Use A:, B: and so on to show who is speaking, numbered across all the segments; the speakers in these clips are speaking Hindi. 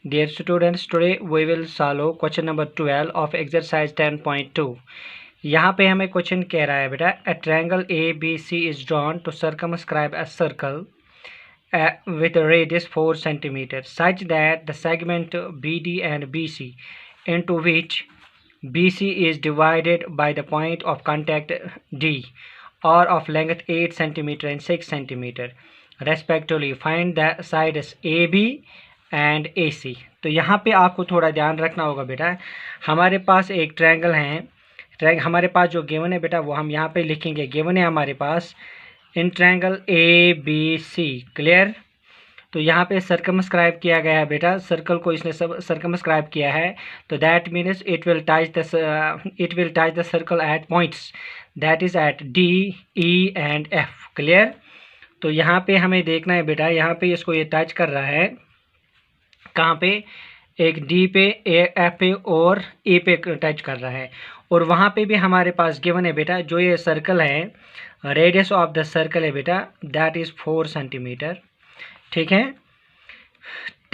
A: Dear students, today we will solve question number 12 of exercise 10.2. यहाँ पे हमें क्वेश्चन कह रहा है बेटा, a triangle ABC is drawn to circumscribe a circle with a radius 4 cm such that the segment BD and BC into which BC is divided by the point of contact D are of length 8 cm and 6 cm respectively. Find the sides AB and AC। तो यहाँ पे आपको थोड़ा ध्यान रखना होगा बेटा, हमारे पास एक ट्रायंगल है, हमारे पास जो गिवन है बेटा वो हम यहाँ पे लिखेंगे। गिवन है हमारे पास इन ट्रायंगल ABC, क्लियर। तो यहाँ पे सर्कमस्क्राइब किया गया है बेटा, सर्कल को इसने सब सर्कमस्क्राइब किया है, तो that means it will touch the circle at points that is at D, E and F, clear. तो यहाँ पे हमें देखना है बेटा, यहाँ पे इसको ये टच कर रहा है, कहाँ पे, एक D पे, F पे और E पे टच कर रहा है। और वहाँ पे भी हमारे पास गिवन है बेटा, जो ये सर्कल है, रेडियस ऑफ द सर्कल है बेटा दैट इज़ 4 सेंटीमीटर, ठीक है।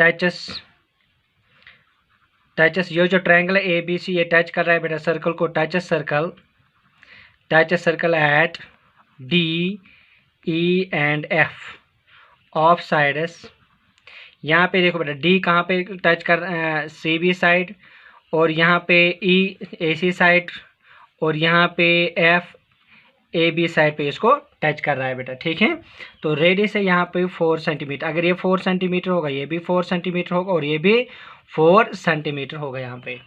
A: टचस ये जो ट्रायंगल है ABC ये टच कर रहा है बेटा सर्कल को, touches circle at D, E and F of sides. यहाँ पे देखो बेटा D कहाँ पे टच कर CB साइड, और यहाँ पे E AC साइड, और यहाँ पे F AB साइड पे इसको टच कर रहा है बेटा, ठीक है। तो रेडियस है यहाँ पे 4 सेंटीमीटर, अगर ये 4 सेंटीमीटर होगा, ये भी 4 सेंटीमीटर होगा, और ये भी 4 सेंटीमीटर होगा यहाँ पे।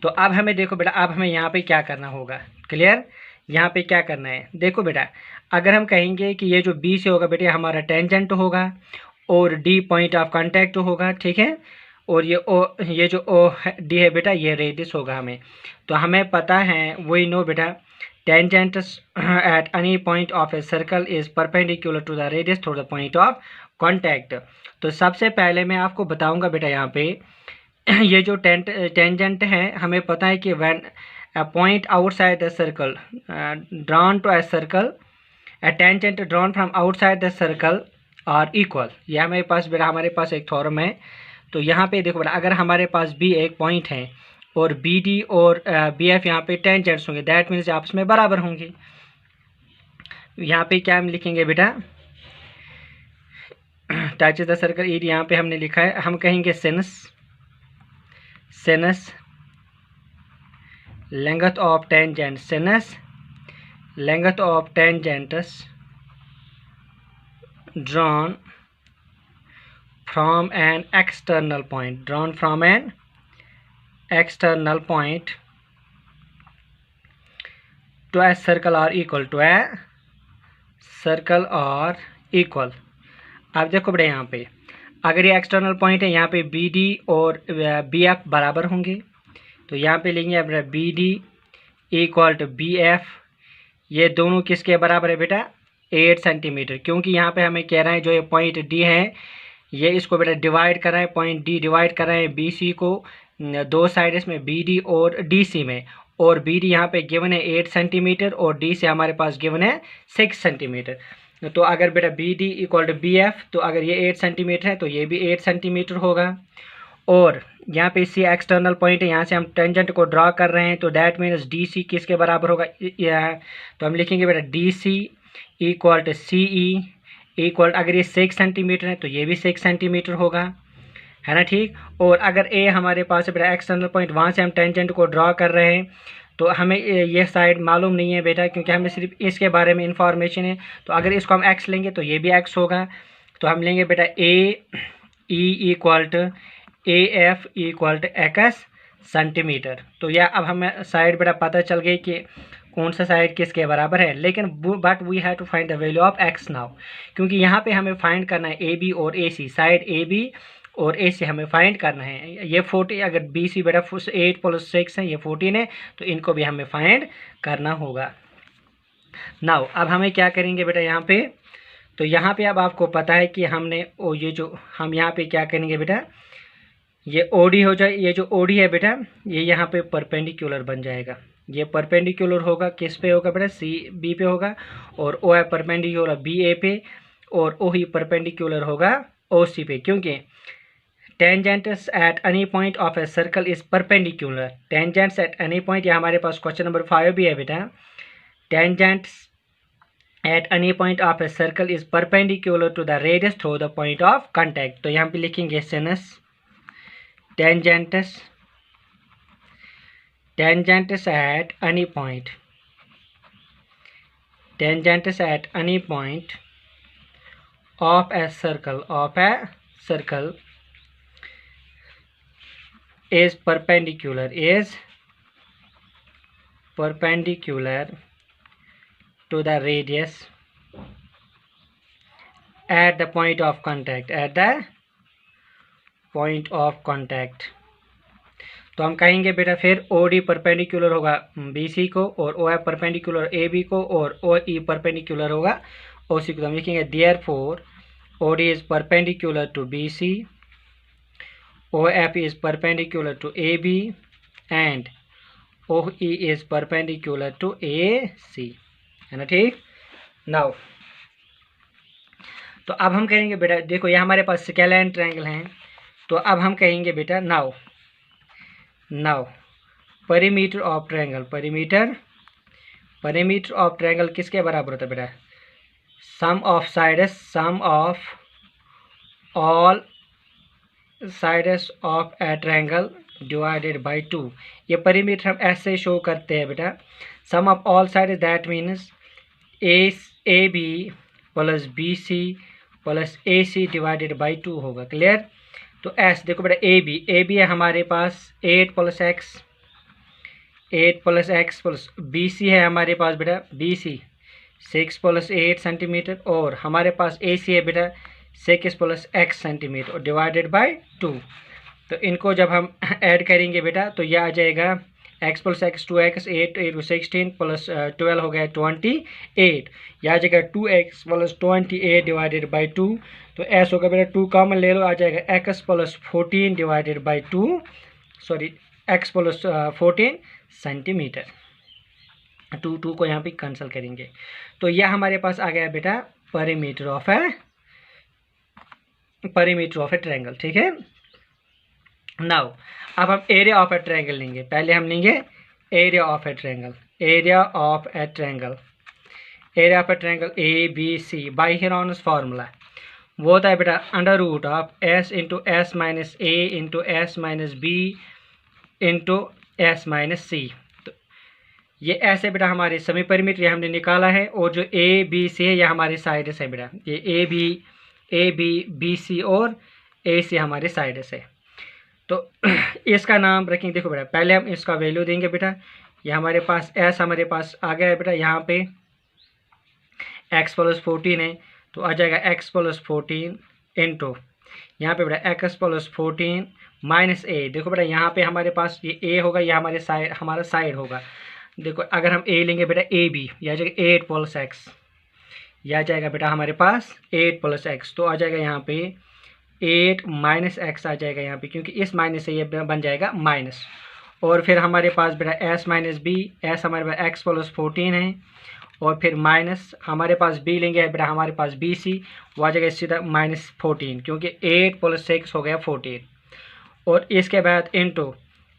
A: तो अब हमें देखो बेटा, अब हमें यहाँ पे क्या करना होगा, क्लियर। यहाँ पे क्या करना है, देखो बेटा, अगर हम कहेंगे कि ये जो B से होगा बेटा हमारा टेंजेंट होगा, और D पॉइंट ऑफ कांटेक्ट होगा, ठीक है, और ये जो D है बेटा ये रेडियस होगा हमें। तो हमें पता है, वी नो बेटा, tangent at any point of a circle is perpendicular to the radius through the point of contact. तो सबसे पहले मैं आपको बताऊंगा बेटा यहाँ पे ये जो टेंजेंट है, हमें पता है कि when a point outside the circle drawn to a circle, a tangent drawn from outside the circle are equal। ये हमारे पास बेटा, हमारे पास एक थ्योरम है। तो यहाँ पे देखो बेटा, अगर हमारे पास B एक पॉइंट है और BD और BF यहाँ पे टेंजेंट्स होंगे, दैट मीन्स आपस में बराबर होंगे। यहाँ पे क्या हम लिखेंगे बेटा, टच द सर्कल ED यहाँ पे हमने लिखा है, हम कहेंगे since length of tangent, sinus length of tangents drawn from an external point, to a circle are equal to a circle or equal। अब देखो बेटा यहाँ पे, अगर ये एक्सटर्नल पॉइंट है, यहाँ पे BD और BF बराबर होंगे, तो यहाँ पे लेंगे अपना BD इक्वल टू BF, ये दोनों किसके बराबर है बेटा, 8 सेंटीमीटर, क्योंकि यहाँ पे हमें कह रहा है जो ये पॉइंट D है, ये इसको बेटा डिवाइड कर रहा है, पॉइंट D डिवाइड कर रहा है BC को दो साइड्स में, BD और DC में, और BD यहाँ पे गिवन है 8 सेंटीमीटर और D से हमारे पास गिवन है 6 सेंटीमीटर। तो अगर बेटा BD इक्वल टू BF, तो अगर ये 8 सेंटीमीटर है तो ये भी 8 सेंटीमीटर होगा, और यहाँ पे C एक्सटर्नल पॉइंट है, यहाँ से हम टेंजेंट को ड्रा कर रहे हैं, तो दैट मीन्स DC किसके बराबर होगा, तो हम लिखेंगे बेटा DC equal to CE equal, अगर ये 6 सेंटीमीटर है तो ये भी 6 सेंटीमीटर होगा, है ना, ठीक। और अगर A हमारे पास है बेटा एक्सटर्नल पॉइंट, वहाँ से हम टेंजेंट को ड्रा कर रहे हैं, तो हमें ये साइड मालूम नहीं है बेटा, क्योंकि हमें सिर्फ इसके बारे में इंफॉर्मेशन है। तो अगर इसको हम x लेंगे तो ये भी x होगा, तो हम लेंगे बेटा AE equal to AF equal to x centimetre. तो यह अब हमें साइड बेटा पता चल गई कि कौन सा साइड किसके बराबर है, लेकिन but we have to find the value of x now, क्योंकि यहाँ पे हमें फाइंड करना है AB और AC, साइड AB और AC हमें फाइंड करना है। ये 40, अगर BC बेटा 8 + 6 है, ये 14 है, तो इनको भी हमें फाइंड करना होगा। नाउ अब हमें क्या करेंगे बेटा यहाँ पे, तो यहाँ पे अब आपको पता है कि हमने ये जो हम यहाँ पे क्या करेंगे बेटा, ये OD हो जाए, ये जो OD है बेटा ये यहाँ पे परपेंडिकुलर बन जाएगा, ये परपेंडिकुलर होगा, किस पे होगा बेटा, CB पे होगा, और O है परपेंडिकुलर BA पे, और O ही परपेंडिकुलर होगा OC पे, क्योंकि tangents at any point of a circle is perpendicular. Tangents at any point, ये हमारे पास क्वेश्चन नंबर 5 भी है बेटा। Tangents at any point of a circle is perpendicular to the radius through the point of contact. तो यहाँ पे लिखेंगे since tangents at any point, tangents at any point of a circle is perpendicular to the radius at the point of contact, तो हम कहेंगे बेटा फिर ओ डी परपेंडिकुलर होगा बी सी को, और O F perpendicular A B को, और ओ ई परपेंडिकुलर होगा ओ सी को। तो हम लिखेंगे therefore O D is perpendicular to B C, O F is perpendicular to A B, and O E is perpendicular to A C, है ना, ठीक। नाउ तो अब हम कहेंगे बेटा, देखो ये हमारे पास स्केलर ट्रायंगल हैं, तो अब हम कहेंगे बेटा now perimeter of triangle, perimeter of triangle किसके बराबर होता है बेटा? Sum of all sides of a triangle divided by 2। ये परिमीटर हम ऐसे शो करते हैं बेटा, sum of all sides, that means A B plus B C plus A C divided by 2 होगा। क्लियर? तो एस देखो बेटा, ए बी है हमारे पास 8 plus x plus B C है हमारे पास बेटा, बी सी 6 प्लस 8 सेंटीमीटर, और हमारे पास ए सी है बेटा 6 प्लस एक्स सेंटीमीटर और डिवाइडेड बाय 2। तो इनको जब हम ऐड करेंगे बेटा तो यह आ जाएगा x plus x 2x, 8 16 plus 12 हो गया 28, यह आ जाएगा 2x प्लस 28 डिवाइडेड बाई 2। तो s होगा बेटा 2 कॉमन ले लो, आ जाएगा x plus 14 divided by 2, sorry x plus 14 centimetre. 2 को यहाँ पे कैंसिल करेंगे, तो यह हमारे पास आ गया बेटा परिमीटर ऑफ ए ट्रायंगल। ठीक है। नाउ अब हम एरिया ऑफ ए ट्रायंगल लेंगे। पहले हम लेंगे area of a triangle. Area of a triangle A B C by Heron's formula वो होता है बेटा under root of S into S minus A into S minus B into S minus C. तो ये ऐसे बेटा हमारे समी परिमीटर हमने निकाला है, और जो ए बी सी है यह हमारे साइड से बेटा, ये ए बी बी सी और ए सी हमारे साइड से। तो इसका नाम रखेंगे, देखो बेटा पहले हम इसका वैल्यू देंगे बेटा, ये हमारे पास एस हमारे पास आ गया है बेटा, यहाँ पे एक्स प्लस 14 है तो आ जाएगा एक्स प्लस 14 इंटू यहाँ पे बेटा एक्स प्लस 14 माइनस ए। देखो बेटा यहाँ पे हमारे पास ये ए होगा, ये हमारा साइड होगा। देखो अगर हम ए लेंगे बेटा ए बी, यह आ जाएगा 8 प्लस एक्स, यह आ जाएगा बेटा हमारे पास 8 प्लस एक्स, तो आ जाएगा यहाँ पे 8 माइनस एक्स आ जाएगा यहाँ पे, क्योंकि इस माइनस से ये बन जाएगा माइनस। और फिर हमारे पास बेटा एस माइनस बी, एस हमारे पास एक्स प्लस 14 है, और फिर माइनस हमारे पास बी लेंगे बेटा हमारे पास बी सी, वो आ जाएगा सीधा माइनस 14, क्योंकि 8 प्लस 6 हो गया 14। और इसके बाद इंटू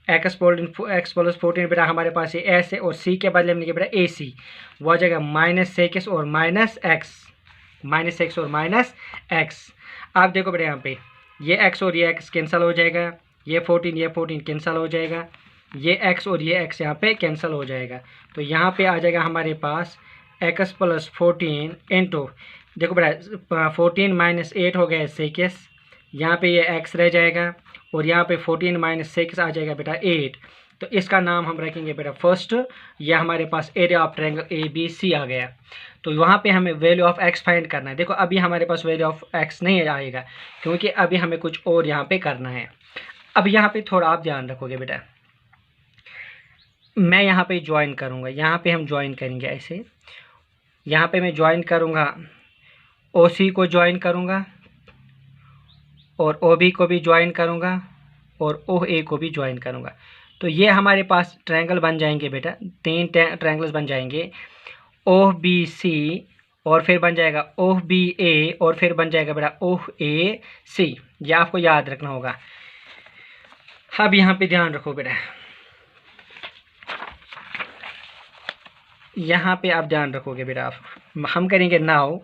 A: एक्स प्लस 14 बेटा हमारे पास ये एस है, और सी के बदले में लेंगे बेटा ए सी, वो आ जाएगा माइनस 6 और माइनस एक्स। आप देखो बेटा यहाँ पे ये x और ये x कैंसिल हो जाएगा, ये 14 कैंसिल हो जाएगा, ये x और ये x यहाँ पे कैंसिल हो जाएगा। तो यहाँ पे आ जाएगा हमारे पास x प्लस 14 इंटू, देखो बेटा 14 माइनस 8 हो गया 6, यहाँ पे ये x रह जाएगा, और यहाँ पे 14 माइनस 6 आ जाएगा बेटा 8। तो इसका नाम हम रखेंगे बेटा फर्स्ट, यह हमारे पास area of triangle A B C आ गया। तो वहाँ पे हमें वैल्यू ऑफ एक्स फाइंड करना है। देखो अभी हमारे पास वैल्यू ऑफ एक्स नहीं आएगा, क्योंकि अभी हमें कुछ और यहाँ पे करना है। अब यहाँ पे थोड़ा आप ध्यान रखोगे बेटा, मैं यहाँ पे ज्वाइन करूँगा, यहाँ पे हम ज्वाइन करेंगे ऐसे, यहाँ पे मैं ज्वाइन करूँगा ओ सी को ज्वाइन करूँगा, और ओ बी को भी ज्वाइन करूँगा, और ओ ए को भी ज्वाइन करूँगा। तो ये हमारे पास ट्रायंगल बन जाएंगे बेटा, 3 ट्रायंगल्स बन जाएंगे, ओ बी सी और फिर बन जाएगा ओह बी ए और फिर बन जाएगा बेटा ओह ए सी। ये आपको याद रखना होगा। अब यहाँ पे ध्यान रखो बेटा, यहाँ पे आप ध्यान रखोगे बेटा। आप हम करेंगे now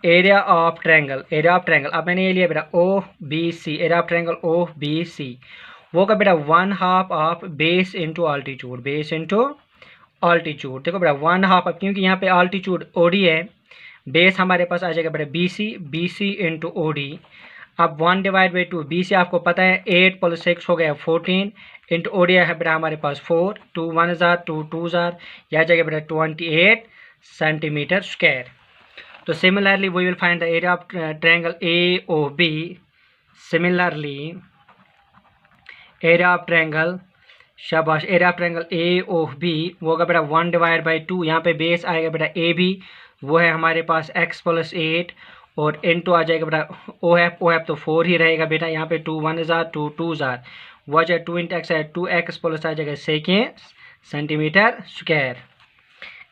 A: area of triangle, area of triangle. अब मैंने ये लिया बेटा O B C, area of triangle O B C, वो का बेटा 1/2 of base into altitude, base into altitude. देखो बेटा 1/2, क्योंकि यहाँ पे ऑल्टीट्यूड ओडी है, बेस हमारे पास आ जाएगा बेटा बी सी इंटू ओडी। अब 1/2, बी सी आपको पता है 8 + 6 हो गया 14 इंटू ओडी है बेटा हमारे पास 4, 2 1 जार 2 2 जार, यह जाएगा बेटा 28 सेंटीमीटर स्क्वायर। तो similarly we will find the area of triangle A O B. Similarly area of triangle, शाबाश, area of triangle A O B वो होगा बेटा 1/2। यहाँ पे बेस आएगा बेटा ए बी, वो है हमारे पास x + 8 और इनटू आ जाएगा बेटा ओ एफ तो 4 ही रहेगा बेटा। यहाँ पे 2 1 जार 2 2 जार, वो आ जाएगा 2 × x है 2x प्लस आ जाएगा 6 centimetre square.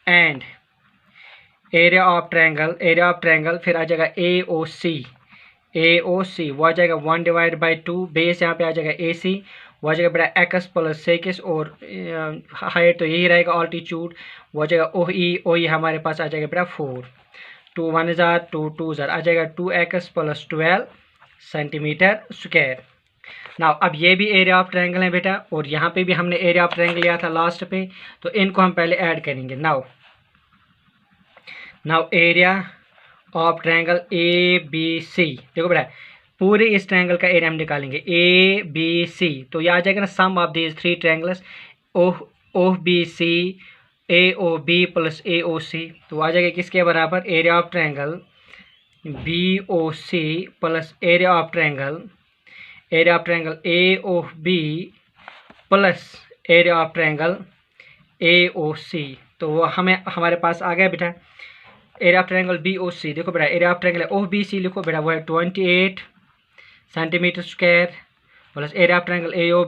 A: And area of triangle फिर आ जाएगा ए ओ सी, वो आ जाएगा 1/2, बेस यहाँ पे आ जाएगा ए सी, वो आ जाएगा बेटा x + 6 और हाइट तो यही रहेगा ऑल्टीट्यूड, वो आ जाएगा ओ ई हमारे पास आ जाएगा बेटा 4, 2 1 जार 2 2 जार, आ जाएगा 2x + 12 सेंटीमीटर स्क्वायर। नाउ अब ये भी एरिया ऑफ ट्रायंगल है बेटा, और यहाँ पे भी हमने एरिया ऑफ ट्रायंगल लिया था लास्ट पे, तो इनको हम पहले ऐड करेंगे। Now area of triangle A B C, देखो बेटा पूरे इस ट्रायंगल का एरिया हम निकालेंगे ए बी सी, तो ये आ जाएगा ना sum of these 3 triangles O B C A O B plus A O C, तो आ जाएगा किसके बराबर, area of triangle B O C plus area of triangle A O B plus area of triangle A O C. तो वो हमारे पास आ गया बेटा area of triangle B O C. देखो बेटा area of triangle O B C लिखो बेटा, वो है 28 centimetre square plus area of triangle A O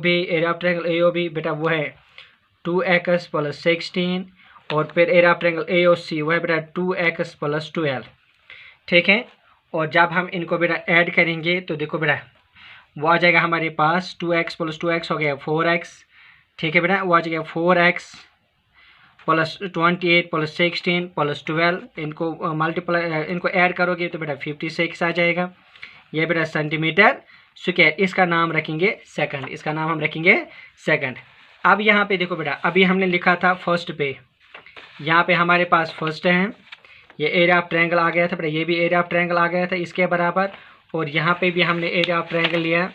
A: B बेटा वो है 2x + 16 और फिर area of triangle A O C वो है बेटा 2x + 12। ठीक है, और जब हम इनको बेटा ऐड करेंगे तो देखो बेटा वो आ जाएगा हमारे पास 2x + 2x हो गया 4x। ठीक है बेटा, वो आ जाएगा 4x + 28 + 16 + 12, इनको मल्टीप्लाई इनको ऐड करोगे तो बेटा 56 आ जाएगा। ये बेटा सेंटीमीटर स्क्वायर, इसका नाम रखेंगे सेकंड, इसका नाम हम रखेंगे सेकंड। अब यहाँ पे देखो बेटा अभी हमने लिखा था फर्स्ट पे, यहाँ पे हमारे पास फर्स्ट है, ये एरिया ऑफ ट्रायंगल आ गया था बेटा, ये भी एरिया ऑफ ट्रायंगल आ गया था इसके बराबर, और यहाँ पे भी हमने एरिया ऑफ ट्रायंगल लिया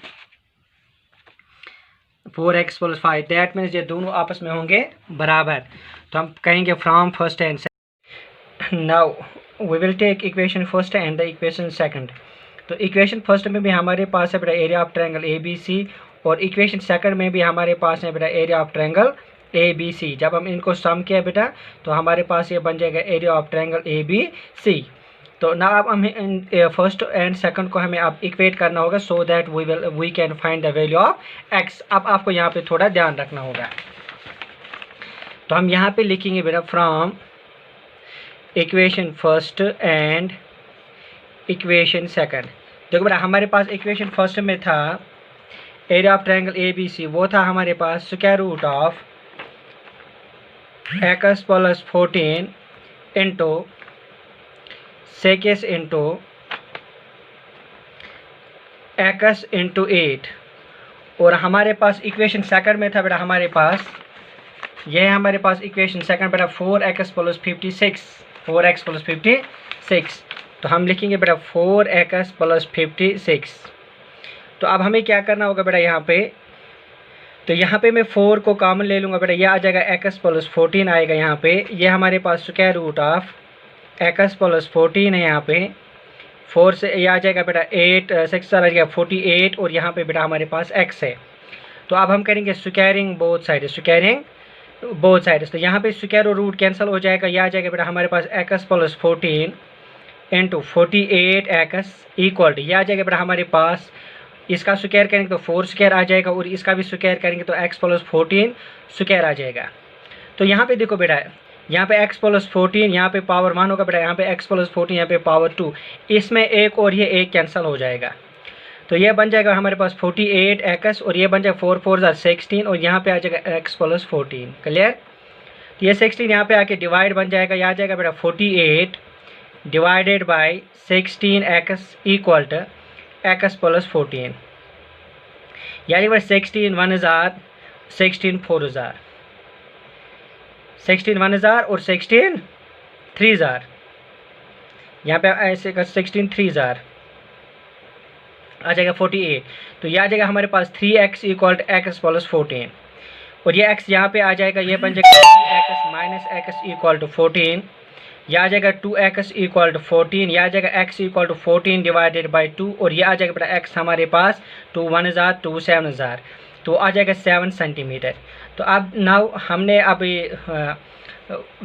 A: 4x + 5, दैट मीन्स ये दोनों आपस में होंगे बराबर। तो हम कहेंगे from first and second. Now we will take equation first and the equation second. तो इक्वेशन फर्स्ट में भी हमारे पास है बेटा area of triangle A B C, और इक्वेशन सेकंड में भी हमारे पास है बेटा area of triangle A B C. जब हम इनको सम किया बेटा तो हमारे पास ये बन जाएगा area of triangle A B C. तो ना अब हमें फर्स्ट एंड सेकंड को हमें अब इक्वेट करना होगा, so that we can find the value of x. अब आपको यहाँ पे थोड़ा ध्यान रखना होगा, तो हम यहाँ पे लिखेंगे बेटा from equation first and equation second. देखो बेटा हमारे पास इक्वेशन फर्स्ट में था area of triangle A B C, वो था हमारे पास square root of x + 14 into 6 into x into 8, और हमारे पास इक्वेशन सेकंड में था बेटा हमारे पास यह है हमारे पास इक्वेशन सेकंड बेटा 4x + 56, 4x + 56। तो हम लिखेंगे बेटा 4x + 56। तो अब हमें क्या करना होगा बेटा यहाँ पे, तो यहाँ पे मैं 4 को कॉमन ले लूँगा बेटा, यह आ जाएगा x + 14 आएगा यहाँ पे, ये हमारे पास स्क्वायर रूट ऑफ x + 14 है यहाँ पे, 4 से यह आ जाएगा बेटा 8 6 आ जाएगा 48, और यहाँ पे बेटा हमारे पास x है। तो अब हम करेंगे स्क्वायरिंग बोथ साइड्स, तो यहाँ पे स्क्वायर और रूट कैंसिल हो जाएगा, यह आ जाएगा बेटा हमारे पास x + 14 into 48x equal to, यह आ जाएगा बेटा हमारे पास, इसका स्क्वायर करेंगे तो 4 स्क्वायर आ जाएगा, और इसका भी स्क्वायर करेंगे तो x + 14 स्क्वायर आ जाएगा। तो यहाँ पे देखो बेटा यहाँ पे x प्लस 14 यहाँ पे पावर 1 होगा बेटा, यहाँ पे x प्लस 14 यहाँ पे पावर 2, इसमें एक और ये एक कैंसिल हो जाएगा, तो ये बन जाएगा हमारे पास 48x और ये बन जाएगा 4 4 16 और यहाँ पे आ जाएगा x प्लस 14। क्लियर? तो ये 16 यहाँ पे आके डिवाइड बन जाएगा, यहाँ आ जाएगा बेटा 48 divided by 16x equal to x plus 14, यानी बेटा 16 1 हज़ार, 16 4 हज़ार, 16 1 हज़ार और 16 3 हज़ार, यहाँ पे ऐसे का 16 3 हज़ार आ जाएगा 48, तो यह आ जाएगा हमारे पास 3x equal to x plus 14 और ये x यहाँ पे आ जाएगा, ये बन जाएगा 3x minus x equal to 14, यह आ जाएगा 2x इक्वल टू 14, यह आ जाएगा x equal to 14 divided by 2 और ये आ जाएगा बेटा x हमारे पास 2 1 हज़ार 2 7 हज़ार, तो आ जाएगा 7 सेंटीमीटर। तो अब नाउ हमने अभी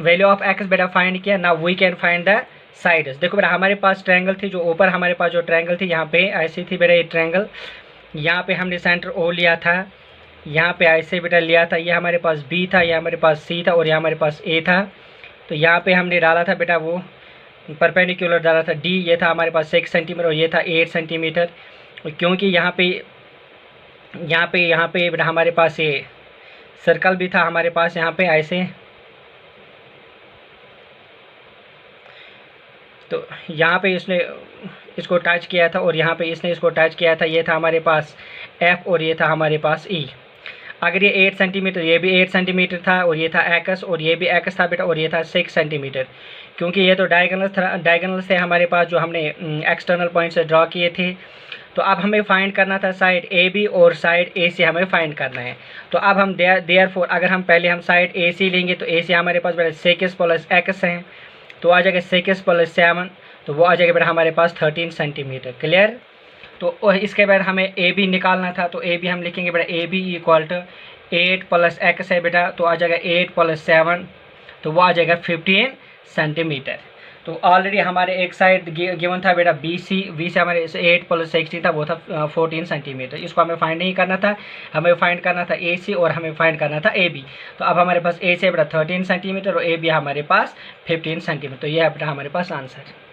A: वैल्यू ऑफ x बेटा फाइंड किया, now we can find the sides. देखो बेटा हमारे पास ट्रायंगल थी, जो ऊपर हमारे पास जो ट्रायंगल थी यहाँ पे ऐसी थी बेटा, ये ट्रायंगल, यहाँ पे हमने सेंटर ओ लिया था, यहाँ पे ऐसे बेटा लिया था, ये हमारे पास बी था, ये हमारे पास सी था और यहाँ हमारे पास ए था, तो यहाँ पे हमने डाला था बेटा वो परपेंडिकुलर डाला था डी, ये था हमारे पास 6 सेंटीमीटर और ये था 8 सेंटीमीटर, क्योंकि यहाँ पे बेटा हमारे पास ये सर्कल भी था हमारे पास यहाँ पे ऐसे, तो यहाँ पे इसने इसको टच किया था और यहाँ पे इसने इसको टच किया था, ये था हमारे पास F और ये था हमारे पास E। अगर ये 8 सेंटीमीटर, ये भी 8 सेंटीमीटर था और ये था एक्स और ये भी एक्स था बेटा और ये था 6 सेंटीमीटर, क्योंकि ये तो डायगोनल से हमारे पास जो हमने एक्सटर्नल पॉइंट से ड्रॉ किए थे। तो अब हमें फाइंड करना था साइड ए बी और साइड ए सी हमें फाइंड करना है। तो अब हम देयरफॉर अगर हम पहले हम साइड ए सी लेंगे तो ए सी हमारे पास बेटा 6 प्लस एक्स है, तो आ जाएगा 6 प्लस 7, तो वो आ जाएगा बेटा हमारे पास 13 सेंटीमीटर। क्लियर? तो इसके बाद हमें ए बी निकालना था, तो ए बी हम लिखेंगे बेटा A B equal to 8 plus x है बेटा, तो आ जाएगा 8 प्लस 7, तो वो आ जाएगा 15 सेंटीमीटर। तो ऑलरेडी हमारे एक साइड गिवन था बेटा बी सी, बी से हमारे 8 प्लस 16 था, वो था 14 सेंटीमीटर। इसको हमें फाइंड नहीं करना था, हमें फाइंड करना था ए सी और हमें फाइंड करना था ए बी। तो अब हमारे पास ए सी बेटा 13 सेंटीमीटर और ए बी हमारे पास 15 सेंटीमीटर, तो ये है बेटा हमारे पास आंसर।